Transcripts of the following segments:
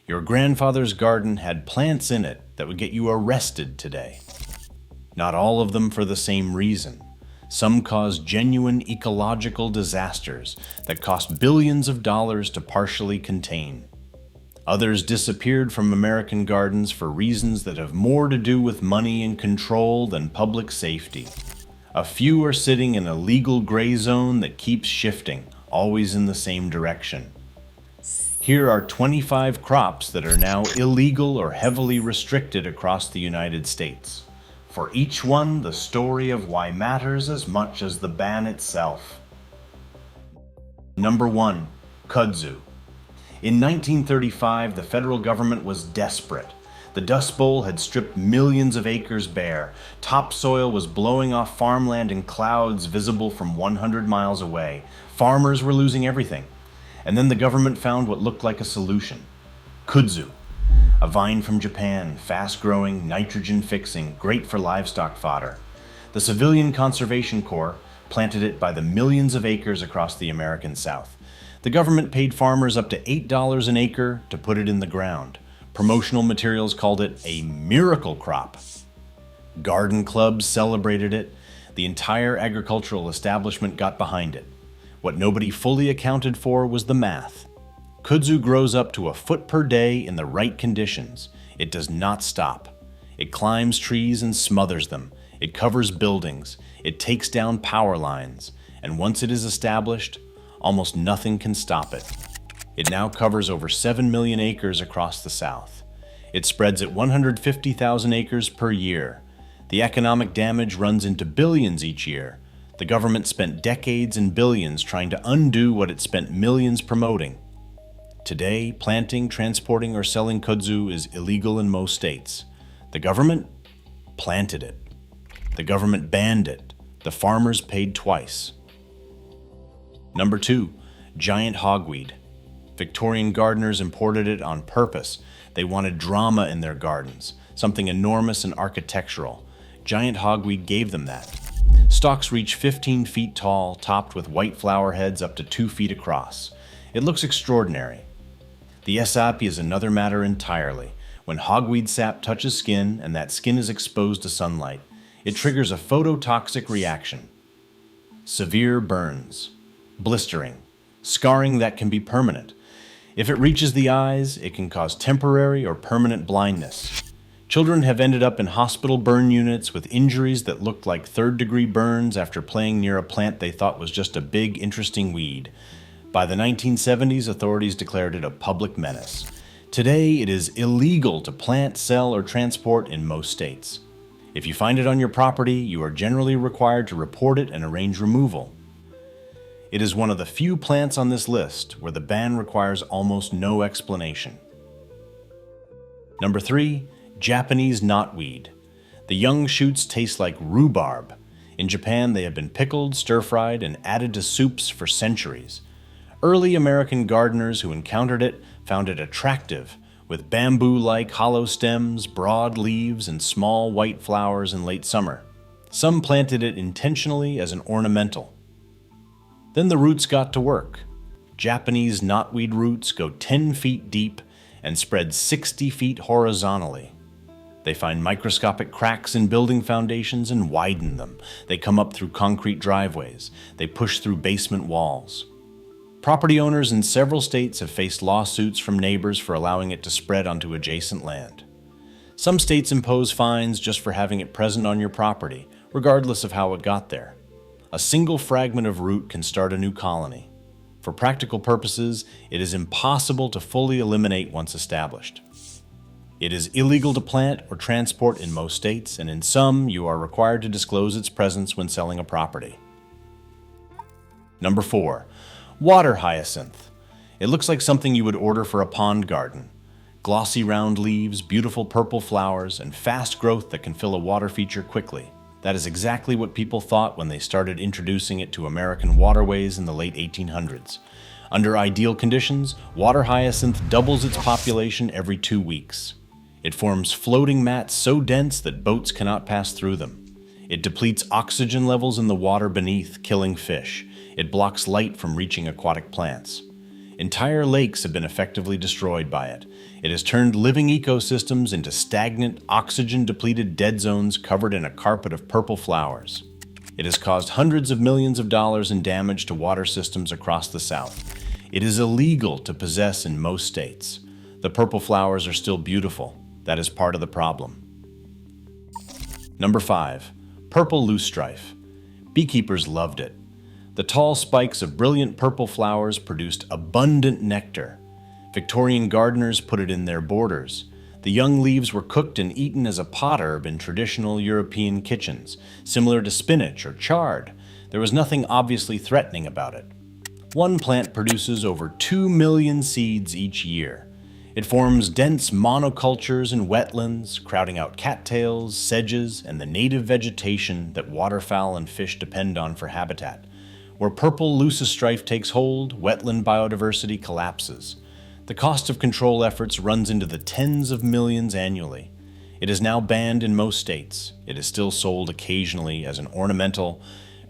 Your grandfather's garden had plants in it that would get you arrested today. Not all of them for the same reason. Some cause genuine ecological disasters that cost billions of dollars to partially contain. Others disappeared from American gardens for reasons that have more to do with money and control than public safety. A few are sitting in a legal gray zone that keeps shifting, always in the same direction. Here are 25 crops that are now illegal or heavily restricted across the United States. For each one, the story of why matters as much as the ban itself. Number 1. Kudzu. In 1935, the federal government was desperate. The Dust Bowl had stripped millions of acres bare. Topsoil was blowing off farmland in clouds visible from 100 miles away. Farmers were losing everything. And then the government found what looked like a solution. Kudzu, a vine from Japan, fast-growing, nitrogen-fixing, great for livestock fodder. The Civilian Conservation Corps planted it by the millions of acres across the American South. The government paid farmers up to $8 an acre to put it in the ground. Promotional materials called it a miracle crop. Garden clubs celebrated it. The entire agricultural establishment got behind it. What nobody fully accounted for was the math. Kudzu grows up to a foot per day in the right conditions. It does not stop. It climbs trees and smothers them. It covers buildings. It takes down power lines. And once it is established, almost nothing can stop it. It now covers over 7 million acres across the South. It spreads at 150,000 acres per year. The economic damage runs into billions each year. The government spent decades and billions trying to undo what it spent millions promoting. Today, planting, transporting, or selling kudzu is illegal in most states. The government planted it. The government banned it. The farmers paid twice. Number 2. Giant Hogweed. Victorian gardeners imported it on purpose. They wanted drama in their gardens, something enormous and architectural. Giant Hogweed gave them that. Stalks reach 15 feet tall, topped with white flower heads up to 2 feet across. It looks extraordinary. The SAP is another matter entirely. When hogweed sap touches skin and that skin is exposed to sunlight, it triggers a phototoxic reaction. Severe burns, blistering, scarring that can be permanent. If it reaches the eyes, it can cause temporary or permanent blindness. Children have ended up in hospital burn units with injuries that looked like third-degree burns after playing near a plant they thought was just a big, interesting weed. By the 1970s, authorities declared it a public menace. Today, it is illegal to plant, sell, or transport in most states. If you find it on your property, you are generally required to report it and arrange removal. It is one of the few plants on this list where the ban requires almost no explanation. Number 3. Japanese Knotweed. The young shoots taste like rhubarb. In Japan, they have been pickled, stir-fried, and added to soups for centuries. Early American gardeners who encountered it found it attractive, with bamboo-like hollow stems, broad leaves, and small white flowers in late summer. Some planted it intentionally as an ornamental. Then the roots got to work. Japanese knotweed roots go 10 feet deep and spread 60 feet horizontally. They find microscopic cracks in building foundations and widen them. They come up through concrete driveways. They push through basement walls. Property owners in several states have faced lawsuits from neighbors for allowing it to spread onto adjacent land. Some states impose fines just for having it present on your property, regardless of how it got there. A single fragment of root can start a new colony. For practical purposes, it is impossible to fully eliminate once established. It is illegal to plant or transport in most states, and in some, you are required to disclose its presence when selling a property. Number 4. Water Hyacinth. It looks like something you would order for a pond garden. Glossy round leaves, beautiful purple flowers, and fast growth that can fill a water feature quickly. That is exactly what people thought when they started introducing it to American waterways in the late 1800s. Under ideal conditions, water hyacinth doubles its population every 2 weeks. It forms floating mats so dense that boats cannot pass through them. It depletes oxygen levels in the water beneath, killing fish. It blocks light from reaching aquatic plants. Entire lakes have been effectively destroyed by it. It has turned living ecosystems into stagnant, oxygen-depleted dead zones covered in a carpet of purple flowers. It has caused hundreds of millions of dollars in damage to water systems across the South. It is illegal to possess in most states. The purple flowers are still beautiful. That is part of the problem. Number 5. Purple Loosestrife. Beekeepers loved it. The tall spikes of brilliant purple flowers produced abundant nectar. Victorian gardeners put it in their borders. The young leaves were cooked and eaten as a pot herb in traditional European kitchens, similar to spinach or chard. There was nothing obviously threatening about it. One plant produces over 2 million seeds each year. It forms dense monocultures in wetlands, crowding out cattails, sedges, and the native vegetation that waterfowl and fish depend on for habitat. Where purple loosestrife takes hold, wetland biodiversity collapses. The cost of control efforts runs into the tens of millions annually. It is now banned in most states. It is still sold occasionally as an ornamental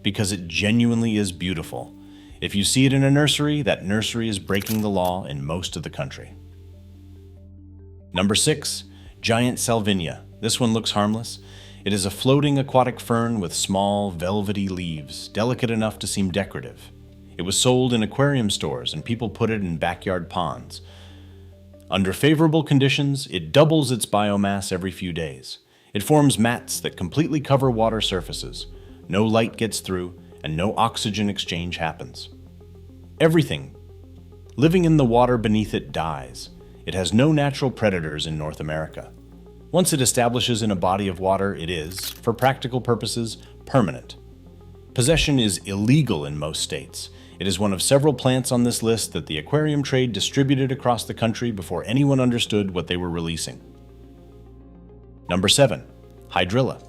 because it genuinely is beautiful. If you see it in a nursery, that nursery is breaking the law in most of the country. Number 6. Giant Salvinia. This one looks harmless. It is a floating aquatic fern with small, velvety leaves, delicate enough to seem decorative. It was sold in aquarium stores and people put it in backyard ponds. Under favorable conditions, it doubles its biomass every few days. It forms mats that completely cover water surfaces. No light gets through, and no oxygen exchange happens. Everything living in the water beneath it dies. It has no natural predators in North America. Once it establishes in a body of water, it is, for practical purposes, permanent. Possession is illegal in most states. It is one of several plants on this list that the aquarium trade distributed across the country before anyone understood what they were releasing. Number 7. Hydrilla.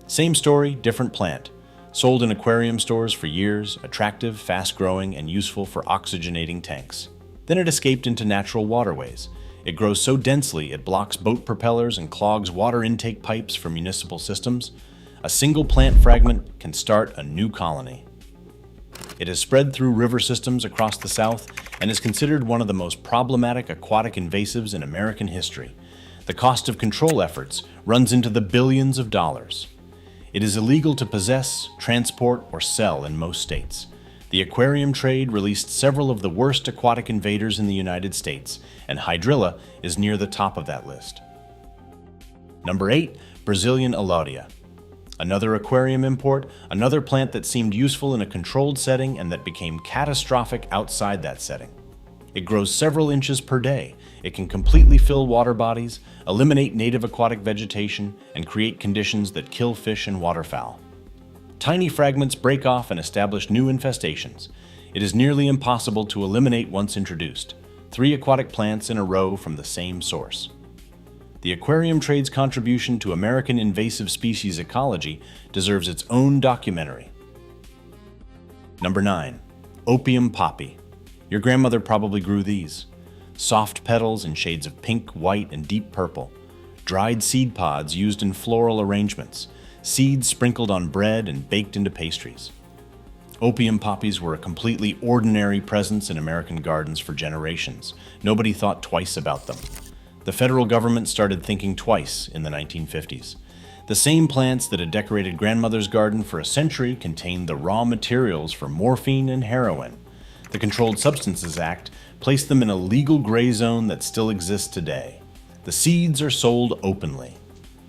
Same story, different plant. Sold in aquarium stores for years, attractive, fast-growing, and useful for oxygenating tanks. Then it escaped into natural waterways. It grows so densely it blocks boat propellers and clogs water intake pipes for municipal systems. A single plant fragment can start a new colony. It has spread through river systems across the South and is considered one of the most problematic aquatic invasives in American history. The cost of control efforts runs into the billions of dollars. It is illegal to possess, transport, or sell in most states. The aquarium trade released several of the worst aquatic invaders in the United States, and Hydrilla is near the top of that list. Number 8. Brazilian Elodea. Another aquarium import, another plant that seemed useful in a controlled setting and that became catastrophic outside that setting. It grows several inches per day. It can completely fill water bodies, eliminate native aquatic vegetation, and create conditions that kill fish and waterfowl. Tiny fragments break off and establish new infestations. It is nearly impossible to eliminate once introduced. 3 aquatic plants in a row from the same source. The aquarium trade's contribution to American invasive species ecology deserves its own documentary. Number 9. Opium Poppy. Your grandmother probably grew these. Soft petals in shades of pink, white, and deep purple. Dried seed pods used in floral arrangements. Seeds sprinkled on bread and baked into pastries. Opium poppies were a completely ordinary presence in American gardens for generations. Nobody thought twice about them. The federal government started thinking twice in the 1950s. The same plants that had decorated grandmother's garden for a century contained the raw materials for morphine and heroin. The Controlled Substances Act placed them in a legal gray zone that still exists today. The seeds are sold openly.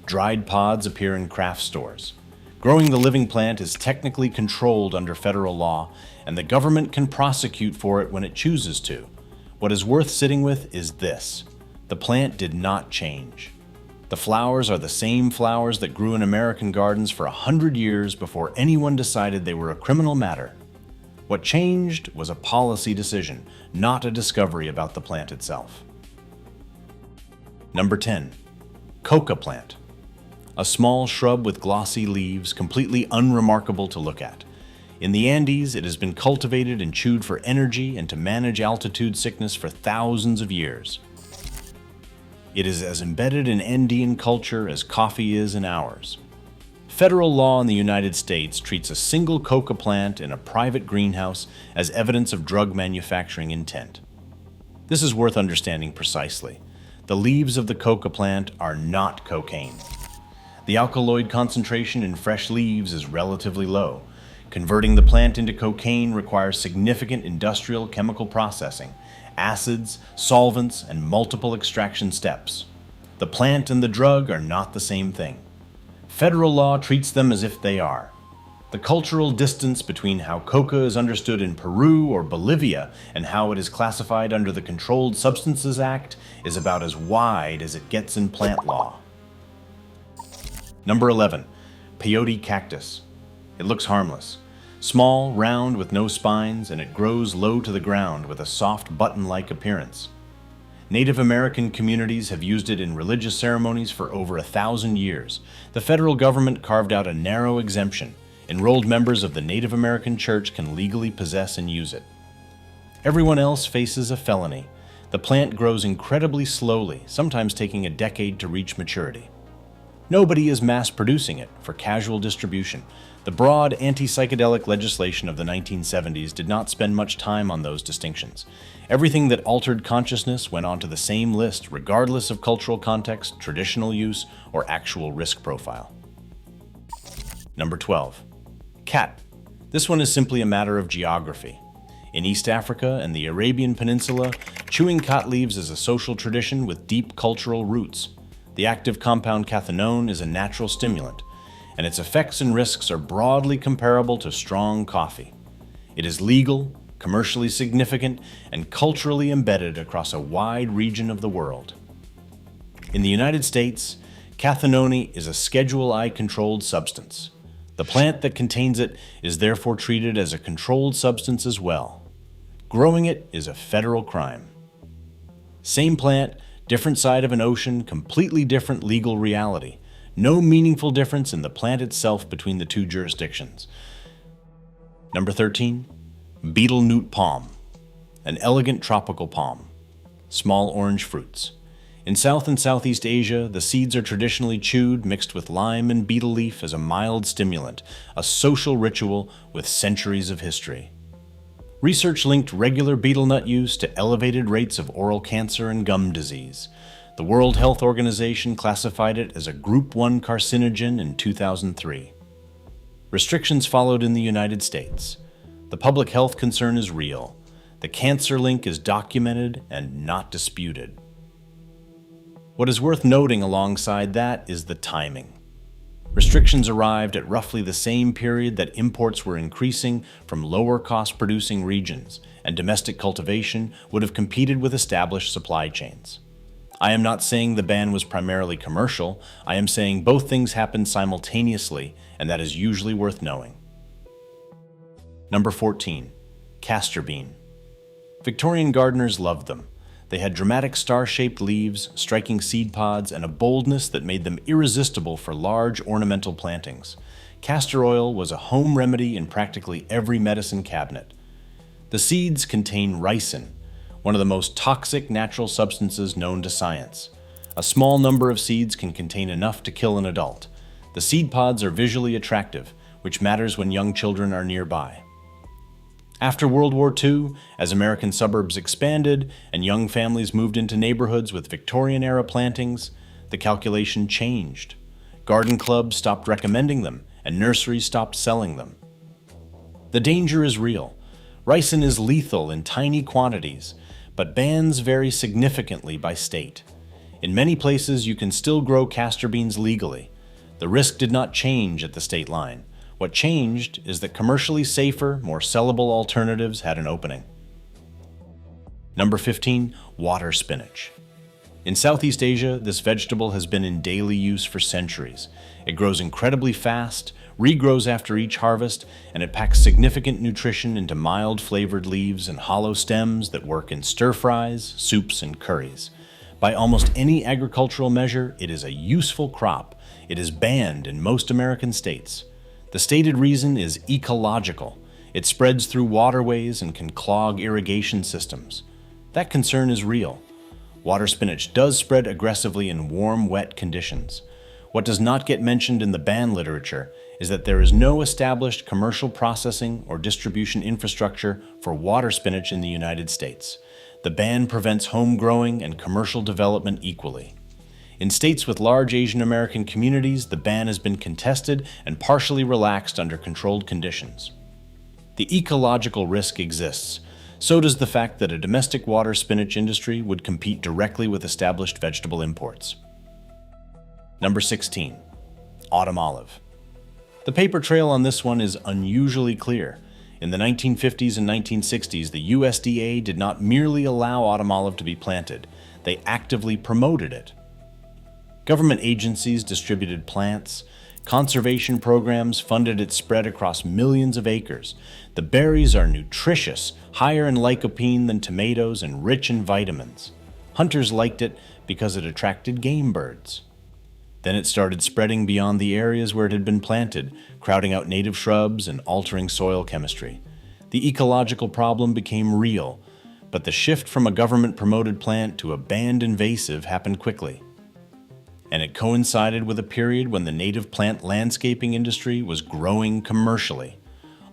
Dried pods appear in craft stores. Growing the living plant is technically controlled under federal law, and the government can prosecute for it when it chooses to. What is worth sitting with is this. The plant did not change. The flowers are the same flowers that grew in American gardens for 100 years before anyone decided they were a criminal matter. What changed was a policy decision, not a discovery about the plant itself. Number 10. Coca Plant. A small shrub with glossy leaves, completely unremarkable to look at. In the Andes, it has been cultivated and chewed for energy and to manage altitude sickness for thousands of years. It is as embedded in Andean culture as coffee is in ours. Federal law in the United States treats a single coca plant in a private greenhouse as evidence of drug manufacturing intent. This is worth understanding precisely. The leaves of the coca plant are not cocaine. The alkaloid concentration in fresh leaves is relatively low. Converting the plant into cocaine requires significant industrial chemical processing, acids, solvents, and multiple extraction steps. The plant and the drug are not the same thing. Federal law treats them as if they are. The cultural distance between how coca is understood in Peru or Bolivia and how it is classified under the Controlled Substances Act is about as wide as it gets in plant law. Number 11. Peyote Cactus. It looks harmless. Small, round, with no spines, and it grows low to the ground with a soft button-like appearance. Native American communities have used it in religious ceremonies for over 1,000 years. The federal government carved out a narrow exemption. Enrolled members of the Native American Church can legally possess and use it. Everyone else faces a felony. The plant grows incredibly slowly, sometimes taking a decade to reach maturity. Nobody is mass-producing it for casual distribution. The broad anti-psychedelic legislation of the 1970s did not spend much time on those distinctions. Everything that altered consciousness went onto the same list regardless of cultural context, traditional use, or actual risk profile. Number 12. Khat. This one is simply a matter of geography. In East Africa and the Arabian Peninsula, chewing khat leaves is a social tradition with deep cultural roots. The active compound cathinone is a natural stimulant, and its effects and risks are broadly comparable to strong coffee. It is legal, commercially significant, and culturally embedded across a wide region of the world. In the United States, cathinone is a Schedule I controlled substance. The plant that contains it is therefore treated as a controlled substance as well. Growing it is a federal crime. Same plant, different side of an ocean, completely different legal reality. No meaningful difference in the plant itself between the two jurisdictions. Number 13. Betel Nut Palm. An elegant tropical palm. Small orange fruits. In South and Southeast Asia, the seeds are traditionally chewed, mixed with lime and betel leaf as a mild stimulant, a social ritual with centuries of history. Research linked regular betel nut use to elevated rates of oral cancer and gum disease. The World Health Organization classified it as a Group 1 carcinogen in 2003. Restrictions followed in the United States. The public health concern is real. The cancer link is documented and not disputed. What is worth noting alongside that is the timing. Restrictions arrived at roughly the same period that imports were increasing from lower cost producing regions, and domestic cultivation would have competed with established supply chains. I am not saying the ban was primarily commercial. I am saying both things happened simultaneously, and that is usually worth knowing. Number 14. Castor Bean. Victorian gardeners loved them. They had dramatic star-shaped leaves, striking seed pods, and a boldness that made them irresistible for large ornamental plantings. Castor oil was a home remedy in practically every medicine cabinet. The seeds contain ricin, one of the most toxic natural substances known to science. A small number of seeds can contain enough to kill an adult. The seed pods are visually attractive, which matters when young children are nearby. After World War II, as American suburbs expanded and young families moved into neighborhoods with Victorian-era plantings, the calculation changed. Garden clubs stopped recommending them, and nurseries stopped selling them. The danger is real. Ricin is lethal in tiny quantities, but bans vary significantly by state. In many places, you can still grow castor beans legally. The risk did not change at the state line. What changed is that commercially safer, more sellable alternatives had an opening. Number 15. Water spinach. In Southeast Asia, this vegetable has been in daily use for centuries. It grows incredibly fast, regrows after each harvest, and it packs significant nutrition into mild-flavored leaves and hollow stems that work in stir-fries, soups, and curries. By almost any agricultural measure, it is a useful crop. It is banned in most American states. The stated reason is ecological. It spreads through waterways and can clog irrigation systems. That concern is real. Water spinach does spread aggressively in warm, wet conditions. What does not get mentioned in the ban literature is that there is no established commercial processing or distribution infrastructure for water spinach in the United States. The ban prevents home growing and commercial development equally. In states with large Asian American communities, the ban has been contested and partially relaxed under controlled conditions. The ecological risk exists. So does the fact that a domestic water spinach industry would compete directly with established vegetable imports. Number 16. Autumn olive. The paper trail on this one is unusually clear. In the 1950s and 1960s, the USDA did not merely allow autumn olive to be planted, they actively promoted it. Government agencies distributed plants, conservation programs funded its spread across millions of acres. The berries are nutritious, higher in lycopene than tomatoes, and rich in vitamins. Hunters liked it because it attracted game birds. Then it started spreading beyond the areas where it had been planted, crowding out native shrubs and altering soil chemistry. The ecological problem became real, but the shift from a government-promoted plant to a banned invasive happened quickly. And it coincided with a period when the native plant landscaping industry was growing commercially.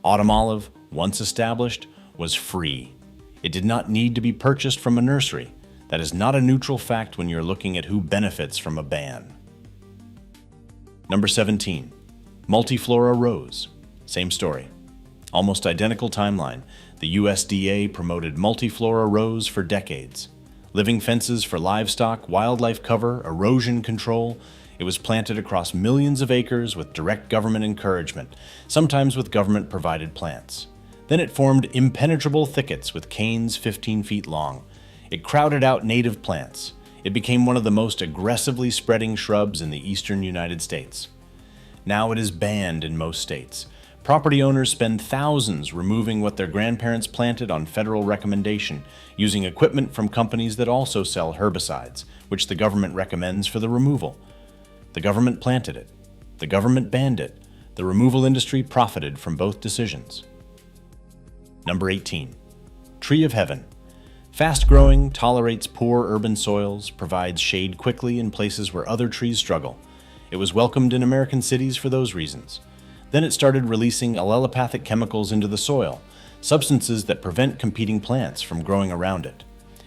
Autumn olive, once established, was free. It did not need to be purchased from a nursery. That is not a neutral fact when you're looking at who benefits from a ban. Number 17. Multiflora Rose. Same story. Almost identical timeline. The USDA promoted Multiflora Rose for decades. Living fences for livestock, wildlife cover, erosion control. It was planted across millions of acres with direct government encouragement, sometimes with government-provided plants. Then it formed impenetrable thickets with canes 15 feet long. It crowded out native plants. It became one of the most aggressively spreading shrubs in the eastern United States. Now it is banned in most states. Property owners spend thousands removing what their grandparents planted on federal recommendation, using equipment from companies that also sell herbicides, which the government recommends for the removal. The government planted it. The government banned it. The removal industry profited from both decisions. Number 18. Tree of Heaven. Fast-growing, tolerates poor urban soils, provides shade quickly in places where other trees struggle. It was welcomed in American cities for those reasons. Then it started releasing allelopathic chemicals into the soil, substances that prevent competing plants from growing around it.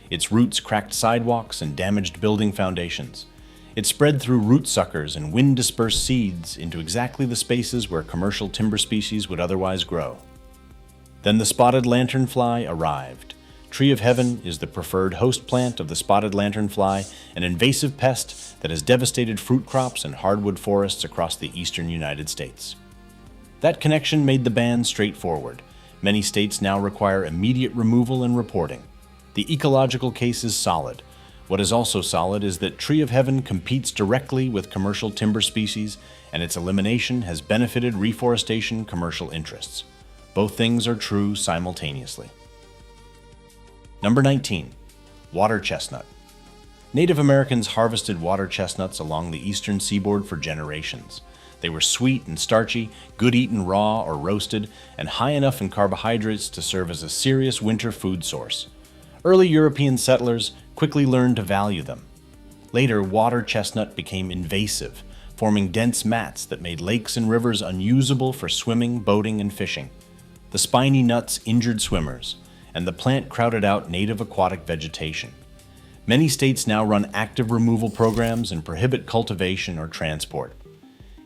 Its roots cracked sidewalks and damaged building foundations. It spread through root suckers and wind-dispersed seeds into exactly the spaces where commercial timber species would otherwise grow. Then the spotted lanternfly arrived. Tree of Heaven is the preferred host plant of the spotted lanternfly, an invasive pest that has devastated fruit crops and hardwood forests across the eastern United States. That connection made the ban straightforward. Many states now require immediate removal and reporting. The ecological case is solid. What is also solid is that Tree of Heaven competes directly with commercial timber species, and its elimination has benefited reforestation commercial interests. Both things are true simultaneously. Number 19. Water Chestnut. Native Americans harvested water chestnuts along the eastern seaboard for generations. They were sweet and starchy, good eaten raw or roasted, and high enough in carbohydrates to serve as a serious winter food source. Early European settlers quickly learned to value them. Later, water chestnut became invasive, forming dense mats that made lakes and rivers unusable for swimming, boating, and fishing. The spiny nuts injured swimmers, and the plant crowded out native aquatic vegetation. Many states now run active removal programs and prohibit cultivation or transport.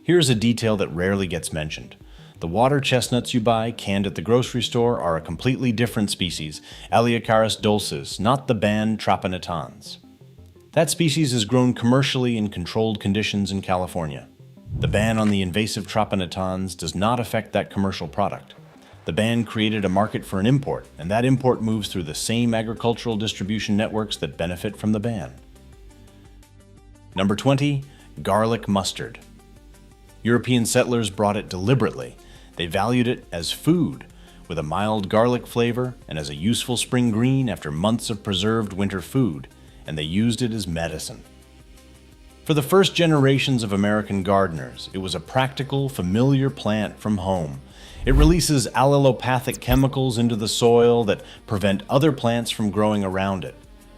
Here's a detail that rarely gets mentioned. The water chestnuts you buy canned at the grocery store are a completely different species, Aleacaris dulcis, not the banned Trapanatans. That species is grown commercially in controlled conditions in California. The ban on the invasive Trapanatans does not affect that commercial product. The ban created a market for an import, and that import moves through the same agricultural distribution networks that benefit from the ban. Number 20. Garlic mustard. European settlers brought it deliberately. They valued it as food, with a mild garlic flavor and as a useful spring green after months of preserved winter food, and they used it as medicine. For the first generations of American gardeners, it was a practical, familiar plant from home. It releases allelopathic chemicals into the soil that prevent other plants from growing around it.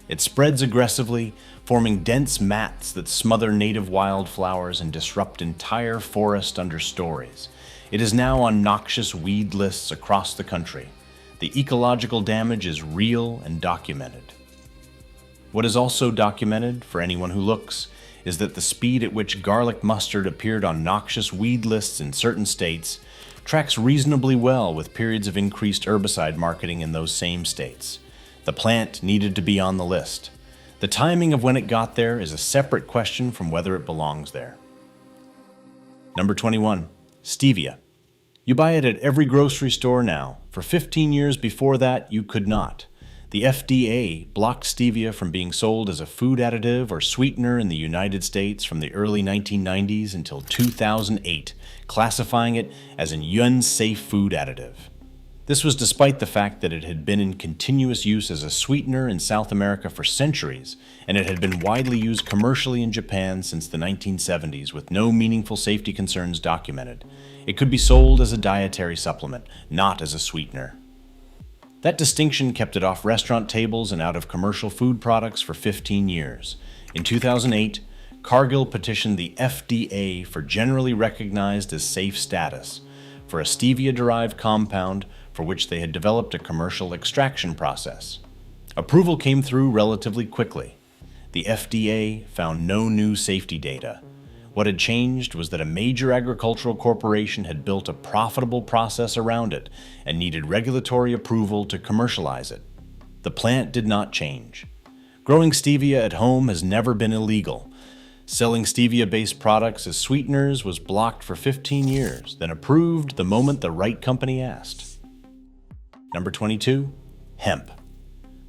It spreads aggressively, forming dense mats that smother native wildflowers and disrupt entire forest understories. It is now on noxious weed lists across the country. The ecological damage is real and documented. What is also documented, for anyone who looks, is that the speed at which garlic mustard appeared on noxious weed lists in certain states tracks reasonably well with periods of increased herbicide marketing in those same states. The plant needed to be on the list. The timing of when it got there is a separate question from whether it belongs there. Number 21. Stevia. You buy it at every grocery store now. For 15 years before that, you could not. The FDA blocked stevia from being sold as a food additive or sweetener in the United States from the early 1990s until 2008, classifying it as an unsafe food additive. This was despite the fact that it had been in continuous use as a sweetener in South America for centuries, and it had been widely used commercially in Japan since the 1970s with no meaningful safety concerns documented. It could be sold as a dietary supplement, not as a sweetener. That distinction kept it off restaurant tables and out of commercial food products for 15 years. In 2008, Cargill petitioned the FDA for generally recognized as safe status for a stevia-derived compound for which they had developed a commercial extraction process. Approval came through relatively quickly. The FDA found no new safety data. What had changed was that a major agricultural corporation had built a profitable process around it and needed regulatory approval to commercialize it. The plant did not change. Growing stevia at home has never been illegal. Selling stevia-based products as sweeteners was blocked for 15 years, then approved the moment the right company asked. Number 22. Hemp.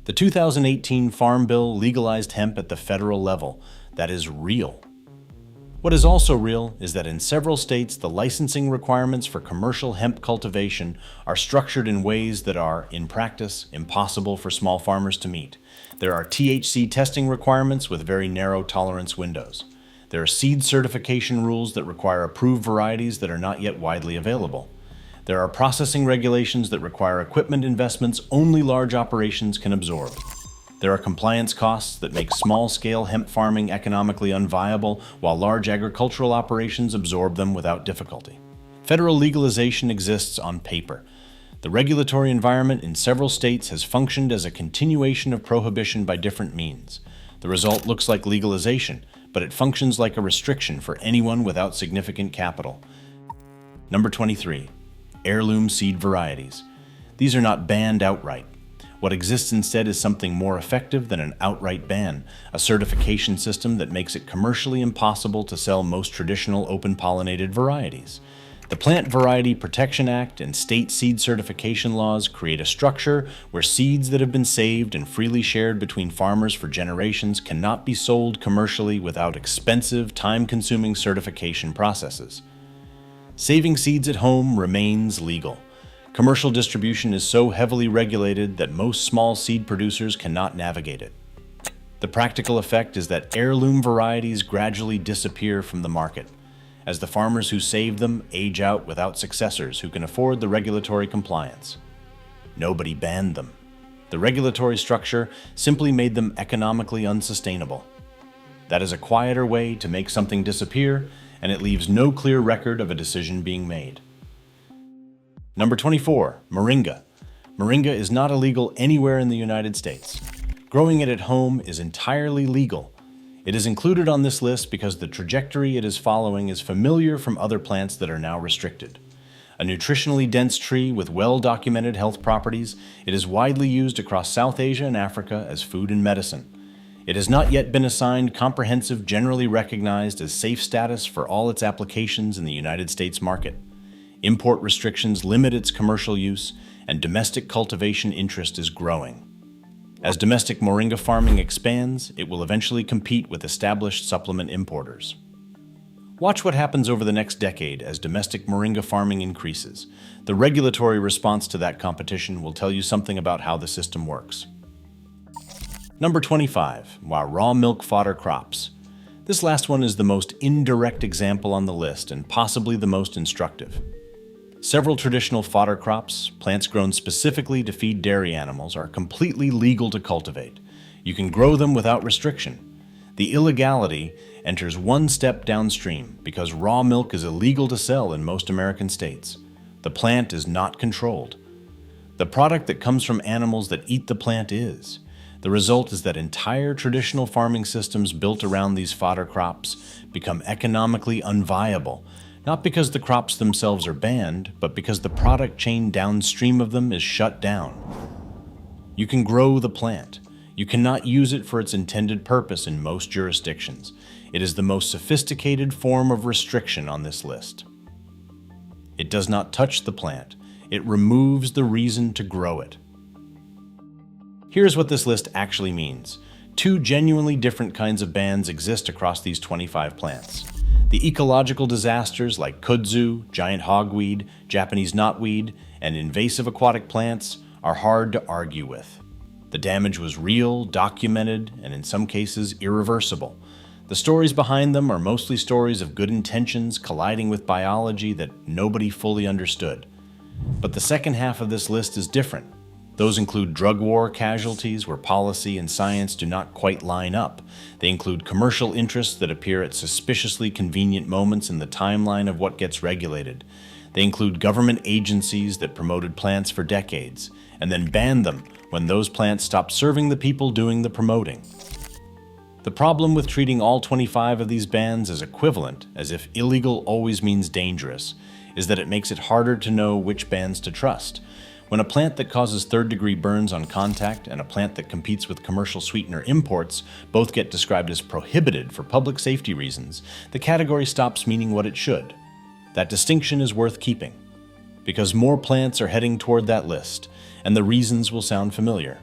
The 2018 Farm Bill legalized hemp at the federal level. That is real. What is also real is that in several states, the licensing requirements for commercial hemp cultivation are structured in ways that are, in practice, impossible for small farmers to meet. There are THC testing requirements with very narrow tolerance windows. There are seed certification rules that require approved varieties that are not yet widely available. There are processing regulations that require equipment investments only large operations can absorb. There are compliance costs that make small-scale hemp farming economically unviable, while large agricultural operations absorb them without difficulty. Federal legalization exists on paper. The regulatory environment in several states has functioned as a continuation of prohibition by different means. The result looks like legalization, but it functions like a restriction for anyone without significant capital. Number 23. Heirloom seed varieties. These are not banned outright. What exists instead is something more effective than an outright ban, a certification system that makes it commercially impossible to sell most traditional open-pollinated varieties. The Plant Variety Protection Act and state seed certification laws create a structure where seeds that have been saved and freely shared between farmers for generations cannot be sold commercially without expensive, time-consuming certification processes. Saving seeds at home remains legal. Commercial distribution is so heavily regulated that most small seed producers cannot navigate it. The practical effect is that heirloom varieties gradually disappear from the market, as the farmers who saved them age out without successors who can afford the regulatory compliance. Nobody banned them. The regulatory structure simply made them economically unsustainable. That is a quieter way to make something disappear, and it leaves no clear record of a decision being made. Number 24. Moringa. Moringa is not illegal anywhere in the United States. Growing it at home is entirely legal. It is included on this list because the trajectory it is following is familiar from other plants that are now restricted. A nutritionally dense tree with well-documented health properties, it is widely used across South Asia and Africa as food and medicine. It has not yet been assigned comprehensive, generally recognized as safe status for all its applications in the United States market. Import restrictions limit its commercial use, and domestic cultivation interest is growing. As domestic moringa farming expands, it will eventually compete with established supplement importers. Watch what happens over the next decade as domestic moringa farming increases. The regulatory response to that competition will tell you something about how the system works. Number 25. Raw milk fodder crops. This last one is the most indirect example on the list and possibly the most instructive. Several traditional fodder crops, plants grown specifically to feed dairy animals, are completely legal to cultivate. You can grow them without restriction. The illegality enters one step downstream because raw milk is illegal to sell in most American states. The plant is not controlled. The product that comes from animals that eat the plant is. The result is that entire traditional farming systems built around these fodder crops become economically unviable, not because the crops themselves are banned, but because the product chain downstream of them is shut down. You can grow the plant. You cannot use it for its intended purpose in most jurisdictions. It is the most sophisticated form of restriction on this list. It does not touch the plant. It removes the reason to grow it. Here's what this list actually means. Two genuinely different kinds of bans exist across these 25 plants. The ecological disasters like Kudzu, Giant Hogweed, Japanese Knotweed, and invasive aquatic plants are hard to argue with. The damage was real, documented, and in some cases irreversible. The stories behind them are mostly stories of good intentions colliding with biology that nobody fully understood. But the second half of this list is different. Those include drug war casualties where policy and science do not quite line up. They include commercial interests that appear at suspiciously convenient moments in the timeline of what gets regulated. They include government agencies that promoted plants for decades, and then banned them when those plants stopped serving the people doing the promoting. The problem with treating all 25 of these bans as equivalent, as if illegal always means dangerous, is that it makes it harder to know which bans to trust. When a plant that causes third-degree burns on contact and a plant that competes with commercial sweetener imports both get described as prohibited for public safety reasons, the category stops meaning what it should. That distinction is worth keeping, because more plants are heading toward that list, and the reasons will sound familiar.